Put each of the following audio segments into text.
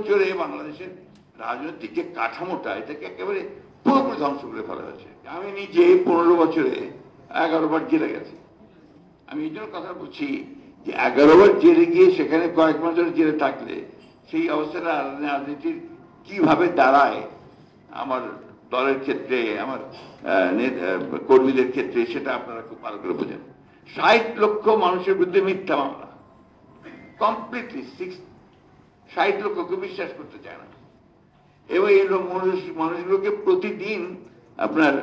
চলে বাংলাদেশের রাজনৈতিক যে কাঠামোটা এটাকে একেবারে পুরোপুরি ধ্বংস করে ফেলা হয়েছে। আমি নিজে 15 বছরে 11 বার জেলে গেছি। আমি এই জন্য কথা বলছি যে 11 বার জেলে গিয়ে সেখানে কয়েক বছর জেলে থাকলে সেই অবস্থাটা রাজনীতির কিভাবে দাঁড়ায় আমার দলের ক্ষেত্রে, আমার কর্মীদের ক্ষেত্রে, সেটা আপনারা খুব ভালো করে বোঝেন। 60 লক্ষ মানুষের বিরুদ্ধে মিথ্যা মামলা, কমপ্লিটলি 60 লক্ষকে বিশ্বাস করতে চায় না। এবং এই মানুষগুলোকে প্রতিদিন আপনার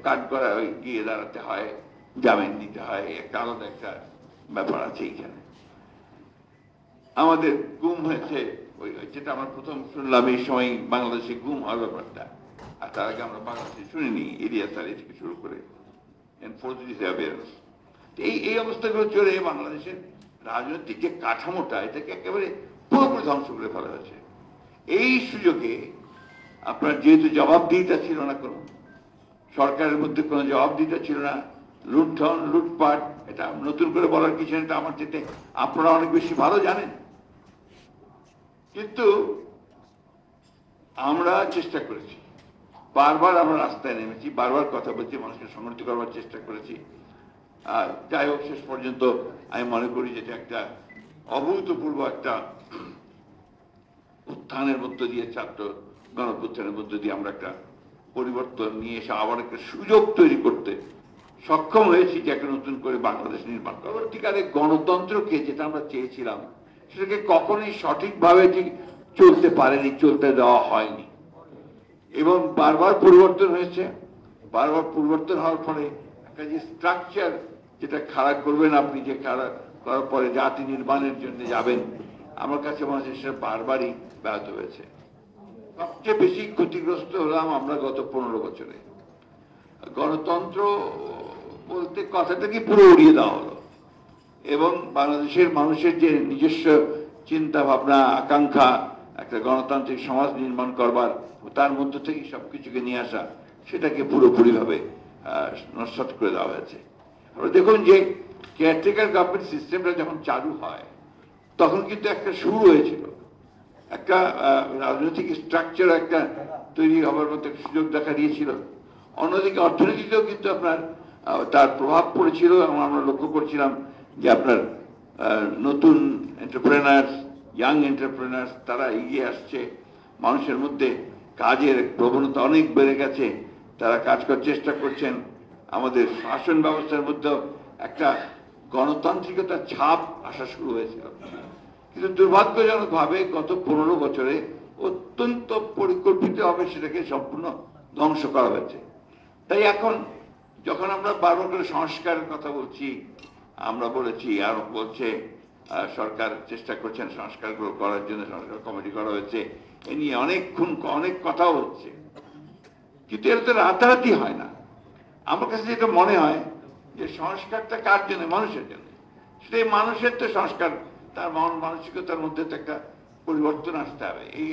কাজ করা গিয়ে দাঁড়াতে হয়, জামিন দিতে হয়, একটা আলাদা একটা ব্যাপার আছে এইখানে। আমাদের গুম হয়েছে, ওই যেটা আমরা প্রথম শুনলাম এই সময় বাংলাদেশে গুম হওয়ার ব্যাপারটা, আর তার আগে আমরা বাংলাদেশে শুনিনি, ইলিয়াস আলী থেকে শুরু করে এই অবস্থাগুলো চলে বাংলাদেশের রাজনৈতিক যে কাঠামোটা এটাকে একেবারে পুরোপুরি ধ্বংস করে ফেলা হয়েছে। এই সুযোগে আপনার যেহেতু জবাবদিহিতা ছিল না, কোনো সরকারের মধ্যে কোনো জবাবদিহিতা ছিল না, লুণ্ঠন লুটপাট, এটা নতুন করে বলার কিছু না, আমার চেয়ে আপনারা অনেক বেশি ভালো জানেন। কিন্তু আমরা চেষ্টা করেছি, বারবার আমরা রাস্তায় নেমেছি, বারবার কথা বলছি, মানুষকে সংগঠিত করবার চেষ্টা করেছি। যাই হোক, শেষ পর্যন্ত আমি মনে করি যেটা একটা অভূতপূর্ব একটা উত্থানের মধ্য দিয়ে, ছাত্র গণঅভ্যুত্থানের মধ্য দিয়ে আমরা একটা পরিবর্তন নিয়ে এসে আবার একটা সুযোগ তৈরি করতে সক্ষম হয়েছি যে একটা নতুন করে বাংলাদেশ নির্মাণ করা। পরবর্তীকালে গণতন্ত্রকে যেটা আমরা চেয়েছিলাম সেটাকে কখনোই সঠিকভাবে ঠিক চলতে পারেনি, চলতে দেওয়া হয়নি, এবং বারবার পরিবর্তন হয়েছে। বারবার পরিবর্তন হওয়ার ফলে একটা যে স্ট্রাকচার যেটা খাড়া করবেন আপনি, যে খাড়া করার পরে জাতি নির্মাণের জন্য যাবেন, আমার কাছে মনে হচ্ছে সেটা বারবারই ব্যাহত হয়েছে। সবচেয়ে বেশি ক্ষতিগ্রস্ত হলাম আমরা গত 15 বছরে। গণতন্ত্র বলতে কথাটাকে পুরো উড়িয়ে দেওয়া হলো, এবং বাংলাদেশের মানুষের যে নিজস্ব চিন্তা ভাবনা, আকাঙ্ক্ষা, একটা গণতান্ত্রিক সমাজ নির্মাণ করবার, তার মধ্য থেকে সবকিছুকে নিয়ে আসা, সেটাকে পুরোপুরিভাবে নস্যাৎ করে দেওয়া হয়েছে। আপনারা দেখুন যে কেয়ারটেকার গভর্নমেন্ট সিস্টেমটা যখন চালু হয় তখন কিন্তু একটা শুরু হয়েছিল, একটা রাজনৈতিক স্ট্রাকচার একটা তৈরি হবার মতো সুযোগ দেখা দিয়েছিল। অন্যদিকে অর্থনীতিতেও কিন্তু আপনার তার প্রভাব পড়েছিল, এবং আমরা লক্ষ্য করছিলাম যে আপনার নতুন এন্টারপ্রেনার্স, ইয়াং এন্টারপ্রেনার্স, তারা এগিয়ে আসছে, মানুষের মধ্যে কাজের প্রবণতা অনেক বেড়ে গেছে, তারা কাজ করার চেষ্টা করছেন। আমাদের শাসন ব্যবস্থার মধ্যেও একটা গণতান্ত্রিকতার ছাপ আসা শুরু হয়েছিল, কিন্তু দুর্ভাগ্যজনকভাবে গত 15 বছরে অত্যন্ত পরিকল্পিতভাবে সেটাকে সম্পূর্ণ ধ্বংস করা হয়েছে। তাই এখন যখন আমরা বারবার করে সংস্কারের কথা বলছি, আমরা বলেছি, আর বলছে সরকার চেষ্টা করছেন সংস্কারগুলো করার জন্য, সংস্কার কমিটি করা হয়েছে, এ নিয়ে অনেক কথাও হচ্ছে, কিন্তু এটা তো রাতারাতি হয় না। আমার কাছে যেটা মনে হয় যে সংস্কারটা কার জন্য? মানুষের জন্য। সেই মানুষের তো সংস্কার, তার মানসিকতার মধ্যে তো একটা পরিবর্তন আসতে হবে। এই